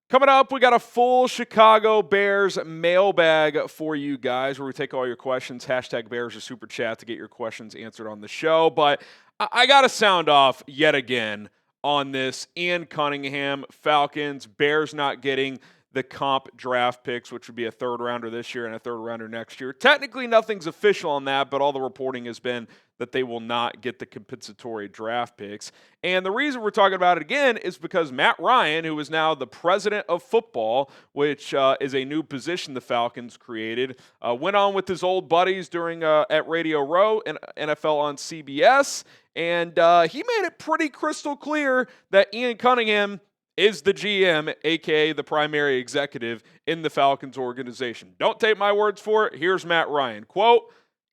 Coming up, we got a full Chicago Bears mailbag for you guys where we take all your questions. Hashtag Bears or Super Chat to get your questions answered on the show. But I got to sound off yet again on this Ian Cunngham, Falcons, Bears not getting the comp draft picks, which would be a third rounder this year and a third rounder next year. Technically, nothing's official on that, but all the reporting has been that they will not get the compensatory draft picks. And the reason we're talking about it again is because Matt Ryan, who is now the president of football, which is a new position the Falcons created, went on with his old buddies during at Radio Row and NFL on CBS, and he made it pretty crystal clear that Ian Cunngham is the GM, a.k.a. the primary executive in the Falcons organization. Don't take my words for it. Here's Matt Ryan. Quote,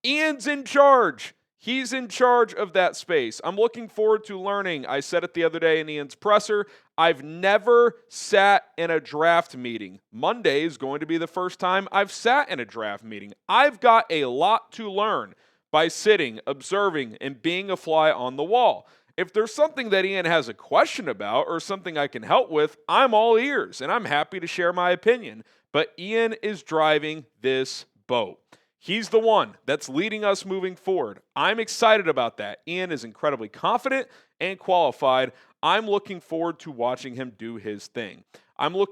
Ian's in charge. He's in charge of that space. I'm looking forward to learning. I said it the other day in Ian's presser. I've never sat in a draft meeting. Monday is going to be the first time I've sat in a draft meeting. I've got a lot to learn by sitting, observing, and being a fly on the wall. If there's something that Ian has a question about or something I can help with, I'm all ears, and I'm happy to share my opinion. But Ian is driving this boat. He's the one that's leading us moving forward. I'm excited about that. Ian is incredibly confident and qualified. I'm looking forward to watching him do his thing. I'll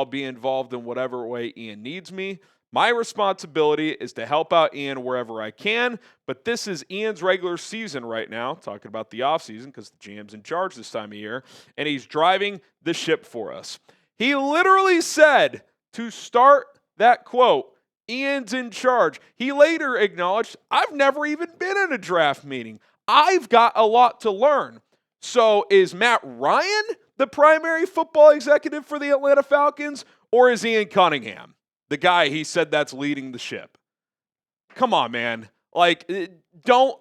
be involved in whatever way Ian needs me. My responsibility is to help out Ian wherever I can, but this is Ian's regular season right now, talking about the offseason because the GM's in charge this time of year, and he's driving the ship for us. He literally said to start that quote, Ian's in charge. He later acknowledged, I've never even been in a draft meeting. I've got a lot to learn. So is Matt Ryan the primary football executive for the Atlanta Falcons, or is Ian Cunngham the guy he said that's leading the ship? Come on, man. Like, don't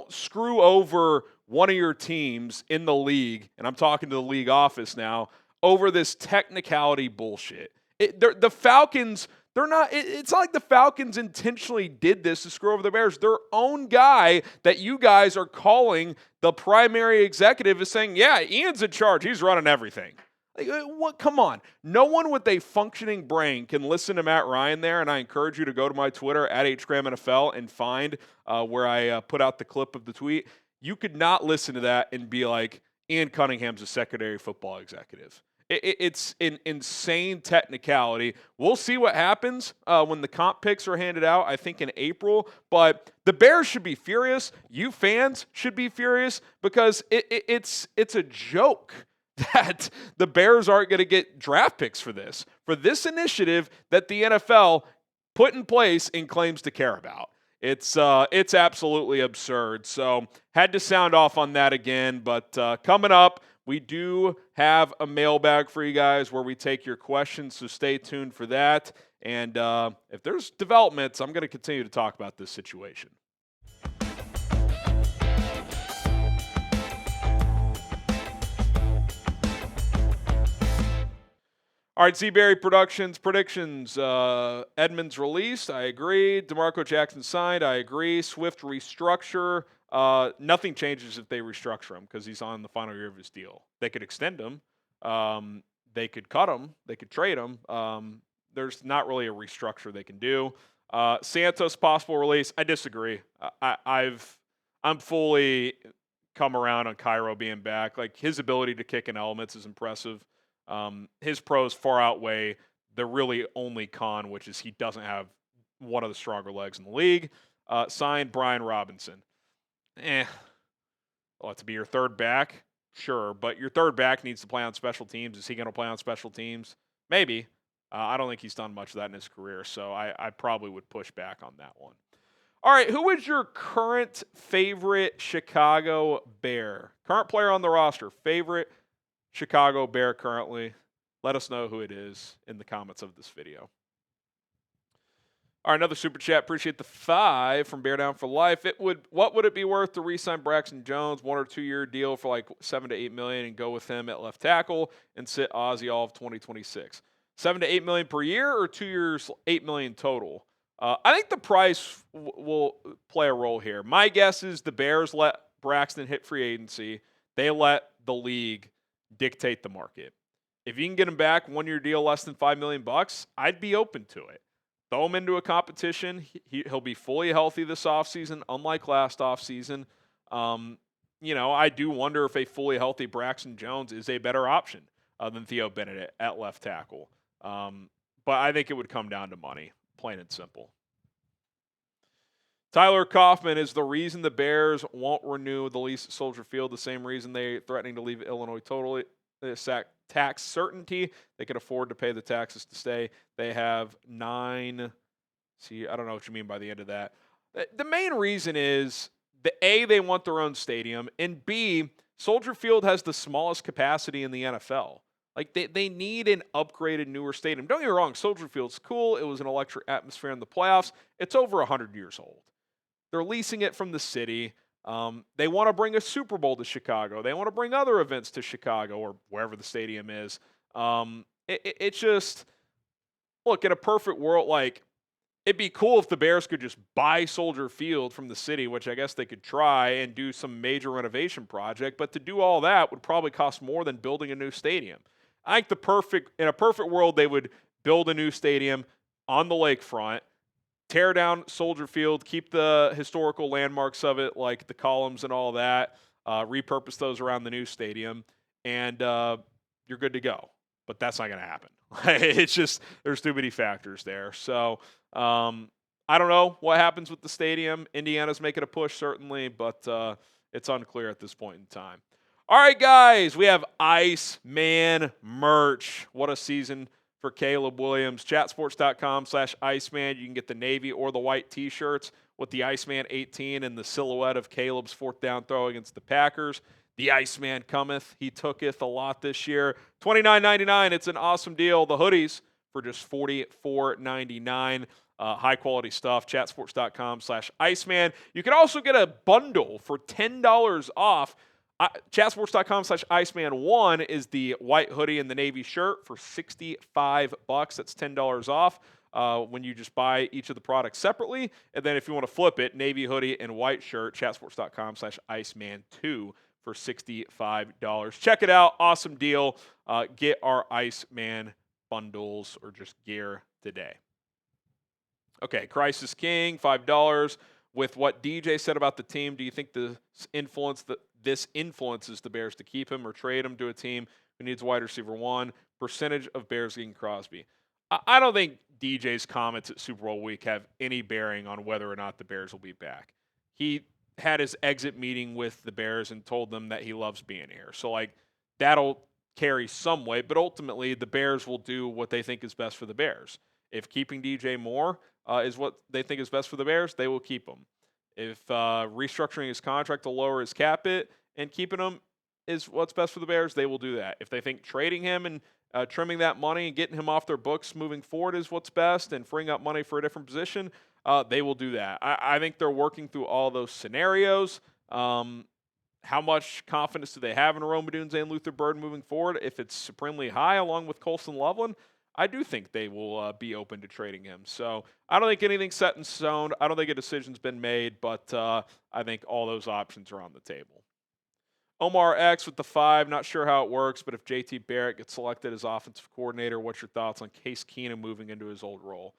screw over one of your teams in the league, and I'm talking to the league office now, over this technicality bullshit. The Falcons, it's not like the Falcons intentionally did this to screw over the Bears. Their own guy that you guys are calling the primary executive is saying, yeah, Ian's in charge. He's running everything. Like, what? Come on. No one with a functioning brain can listen to Matt Ryan there, and I encourage you to go to my Twitter, at @HGramNFL, and find where I put out the clip of the tweet. You could not listen to that and be like, Ian Cunningham's a secondary football executive. It's an insane technicality. We'll see what happens when the comp picks are handed out, I think in April. But the Bears should be furious. You fans should be furious because it's a joke that the Bears aren't going to get draft picks for this initiative that the NFL put in place and claims to care about. It's absolutely absurd. So had to sound off on that again. But coming up, we do have a mailbag for you guys where we take your questions, so stay tuned for that. And if there's developments, I'm going to continue to talk about this situation. All right, Seaberry Productions predictions. Edmunds released, I agree. DeMarco Jackson signed, I agree. Swift restructure. Nothing changes if they restructure him because he's on the final year of his deal. They could extend him. They could cut him. They could trade him. There's not really a restructure they can do. Santos possible release. I disagree. I'm fully come around on Cairo being back. Like, his ability to kick in elements is impressive. His pros far outweigh the really only con, which is he doesn't have one of the stronger legs in the league. Signed Brian Robinson. Well, to be your third back, sure, but your third back needs to play on special teams. Is he going to play on special teams? Maybe. I don't think he's done much of that in his career, so I probably would push back on that one. All right, who is your current favorite Chicago Bear? Current player on the roster, favorite Chicago Bear currently. Let us know who it is in the comments of this video. All right, another super chat. Appreciate the 5 from Bear Down for Life. What would it be worth to re-sign Braxton Jones, 1 or 2 year deal for like $7 to $8 million, and go with him at left tackle and sit Ozzie all of 2026? $7 to $8 million per year, or 2 years, $8 million total? I think the price will play a role here. My guess is the Bears let Braxton hit free agency. They let the league dictate the market. If you can get him back 1-year deal less than $5 million, I'd be open to it. Throw him into a competition. He'll be fully healthy this offseason, unlike last offseason. I do wonder if a fully healthy Braxton Jones is a better option than Theo Bennett at left tackle. But I think it would come down to money, plain and simple. Tyler Kaufman is the reason the Bears won't renew the lease at Soldier Field, the same reason they're threatening to leave Illinois totally. Tax certainty. They can afford to pay the taxes to stay. They have 9. See, I don't know what you mean by the end of that. The main reason is they want their own stadium, and B, Soldier Field has the smallest capacity in the NFL. Like, they need an upgraded, newer stadium. Don't get me wrong, Soldier Field's cool. It was an electric atmosphere in the playoffs. It's over 100 years old. They're leasing it from the city. They want to bring a Super Bowl to Chicago. They want to bring other events to Chicago or wherever the stadium is. It's just, look, in a perfect world, like, it'd be cool if the Bears could just buy Soldier Field from the city, which I guess they could try and do some major renovation project. But to do all that would probably cost more than building a new stadium. I think in a perfect world, they would build a new stadium on the lakefront, tear down Soldier Field, keep the historical landmarks of it, like the columns and all that, repurpose those around the new stadium, and you're good to go. But that's not going to happen. It's just, there's too many factors there. So I don't know what happens with the stadium. Indiana's making a push, certainly, but it's unclear at this point in time. All right, guys, we have Iceman merch. What a season for Caleb Williams. Chatsports.com/Iceman. You can get the navy or the white T-shirts with the Iceman 18 and the silhouette of Caleb's fourth down throw against the Packers. The Iceman cometh. He tooketh a lot this year. $29.99. It's an awesome deal. The hoodies for just $44.99. High-quality stuff. Chatsports.com/Iceman. You can also get a bundle for $10 off. Chatsports.com/Iceman 1 is the white hoodie and the navy shirt for $65. That's $10 off when you just buy each of the products separately. And then if you want to flip it, navy hoodie and white shirt, chatsports.com/Iceman 2 for $65. Check it out. Awesome deal. Get our Iceman bundles or just gear today. Okay, Crisis King, $5. With what DJ said about the team, do you think this influences the Bears to keep him or trade him to a team who needs wide receiver 1? Percentage of Bears getting Crosby. I don't think DJ's comments at Super Bowl week have any bearing on whether or not the Bears will be back. He had his exit meeting with the Bears and told them that he loves being here. So, like, that'll carry some weight, but ultimately the Bears will do what they think is best for the Bears. If keeping DJ Moore is what they think is best for the Bears, they will keep him. If restructuring his contract to lower his cap hit and keeping him is what's best for the Bears, they will do that. If they think trading him and trimming that money and getting him off their books moving forward is what's best and freeing up money for a different position, they will do that. I think they're working through all those scenarios. How much confidence do they have in Rome Odunze and Luther Bird moving forward? If it's supremely high along with Colston Loveland, I do think they will be open to trading him. So I don't think anything's set in stone. I don't think a decision's been made, but I think all those options are on the table. Omar X with the 5. Not sure how it works, but if JT Barrett gets selected as offensive coordinator, what's your thoughts on Case Keenum moving into his old role?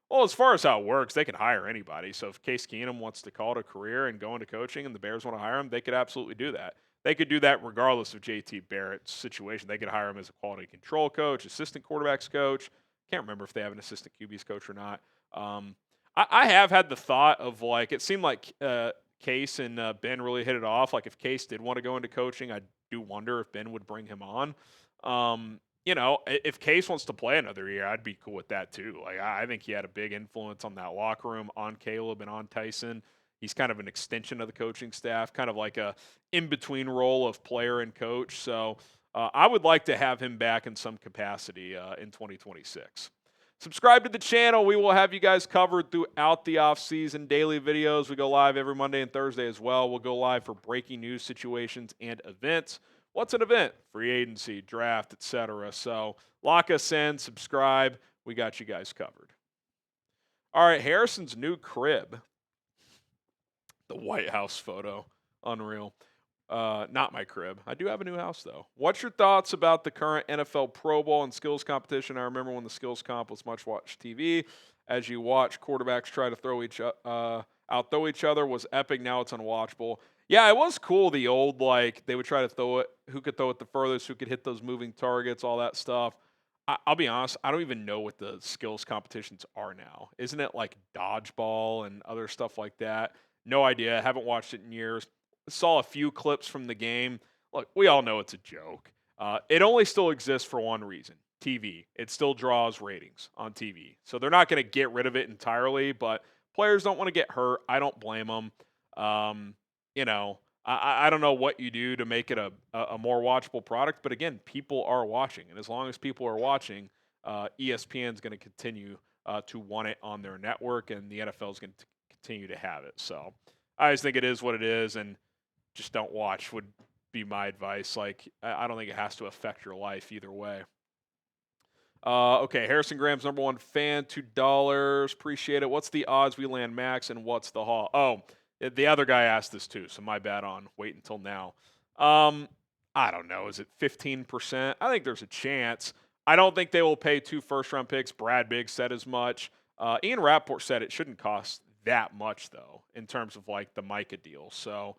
Well, as far as how it works, they can hire anybody. So if Case Keenum wants to call it a career and go into coaching and the Bears want to hire him, they could absolutely do that. They could do that regardless of JT Barrett's situation. They could hire him as a quality control coach, assistant quarterbacks coach. Can't remember if they have an assistant QB's coach or not. I have had the thought of, like, it seemed like Case and Ben really hit it off. Like, if Case did want to go into coaching, I do wonder if Ben would bring him on. If Case wants to play another year, I'd be cool with that too. Like, I think he had a big influence on that locker room, on Caleb and on Tyson. He's kind of an extension of the coaching staff, kind of like a in-between role of player and coach. So I would like to have him back in some capacity in 2026. Subscribe to the channel. We will have you guys covered throughout the offseason. Daily videos. We go live every Monday and Thursday as well. We'll go live for breaking news situations and events. What's an event? Free agency, draft, etc. So lock us in, subscribe. We got you guys covered. All right, Harrison's new crib. The White House photo. Unreal. Not my crib. I do have a new house, though. What's your thoughts about the current NFL Pro Bowl and skills competition? I remember when the skills comp was much watched TV. As you watch quarterbacks try to outthrow each other was epic. Now it's unwatchable. Yeah, it was cool. The old, like, they would try to throw it, who could throw it the furthest, who could hit those moving targets, all that stuff. I'll be honest, I don't even know what the skills competitions are now. Isn't it like dodgeball and other stuff like that? No idea. I haven't watched it in years. Saw a few clips from the game. Look, we all know it's a joke. It only still exists for one reason: TV. It still draws ratings on TV. So they're not going to get rid of it entirely, but players don't want to get hurt. I don't blame them. I don't know what you do to make it a more watchable product, but again, people are watching. And as long as people are watching, ESPN is going to continue to want it on their network, and the NFL is going to continue to have it. So I just think it is what it is, and just don't watch would be my advice. Like, I don't think it has to affect your life either way. Okay, Harrison Graham's number one fan, $2. Appreciate it. What's the odds we land max, and what's the haul? Oh, the other guy asked this too, so my bad on wait until now. I don't know. Is it 15%? I think there's a chance. I don't think they will pay 2 first-round picks. Brad Biggs said as much. Ian Rappaport said it shouldn't cost that much, though, in terms of, like, the Micah deal. So,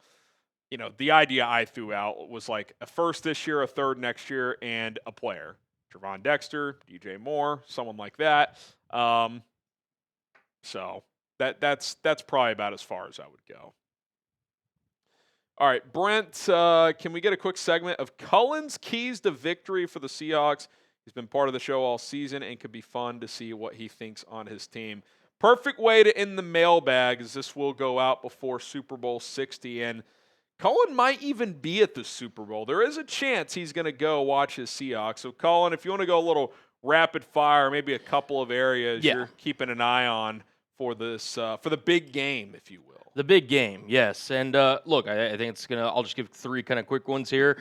the idea I threw out was, like, a first this year, a third next year, and a player. Trevon Dexter, DJ Moore, someone like that. So that's probably about as far as I would go. All right, Brent, can we get a quick segment of Cullen's keys to victory for the Seahawks? He's been part of the show all season and could be fun to see what he thinks on his team. Perfect way to end the mailbag, as this will go out before Super Bowl 60. And Cullen might even be at the Super Bowl. There is a chance he's going to go watch his Seahawks. So, Cullen, if you want to go a little rapid fire, maybe a couple of areas you're keeping an eye on for this, for the big game, if you will. The big game, yes. And look, I think it's going to – I'll just give 3 kind of quick ones here.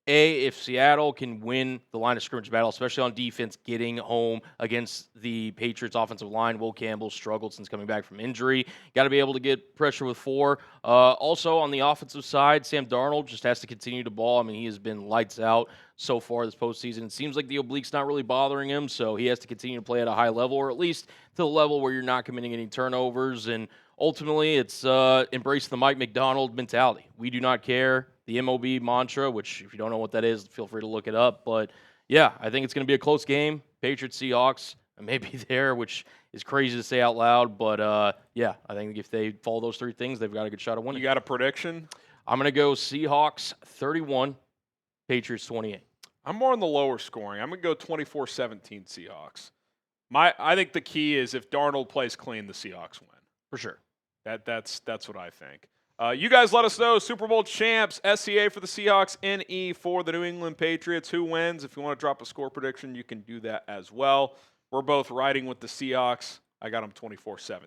If Seattle can win the line of scrimmage battle, especially on defense, getting home against the Patriots' offensive line. Will Campbell struggled since coming back from injury. Got to be able to get pressure with 4. Also, on the offensive side, Sam Darnold just has to continue to ball. I mean, he has been lights out so far this postseason. It seems like the oblique's not really bothering him, so he has to continue to play at a high level, or at least to the level where you're not committing any turnovers. And ultimately, it's embrace the Mike McDonald mentality. We do not care. The MOB mantra, which if you don't know what that is, feel free to look it up. But, yeah, I think it's going to be a close game. Patriots-Seahawks, I may be there, which is crazy to say out loud. But, yeah, I think if they follow those 3 things, they've got a good shot of winning. You got a prediction? I'm going to go Seahawks 31, Patriots 28. I'm more on the lower scoring. I'm going to go 24-17 Seahawks. I think the key is if Darnold plays clean, the Seahawks win. For sure. That's what I think. You guys let us know. Super Bowl champs, SCA for the Seahawks, NE for the New England Patriots. Who wins? If you want to drop a score prediction, you can do that as well. We're both riding with the Seahawks. I got them 24-17.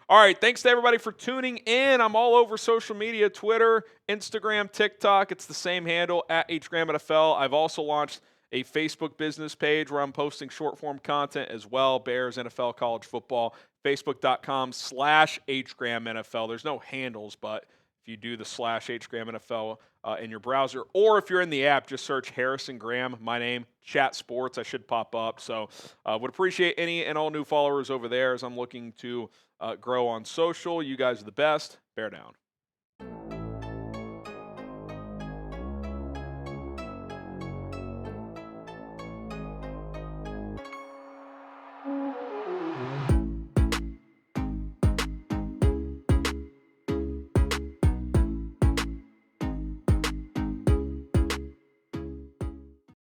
All right, thanks to everybody for tuning in. I'm all over social media, Twitter, Instagram, TikTok. It's the same handle, @HGramNFL. I've also launched a Facebook business page where I'm posting short-form content as well, Bears, NFL, college football, facebook.com/HGramNFL. There's no handles, but if you do the /HGramNFL in your browser, or if you're in the app, just search Harrison Graham, my name, Chat Sports. I should pop up. So would appreciate any and all new followers over there as I'm looking to grow on social. You guys are the best. Bear down.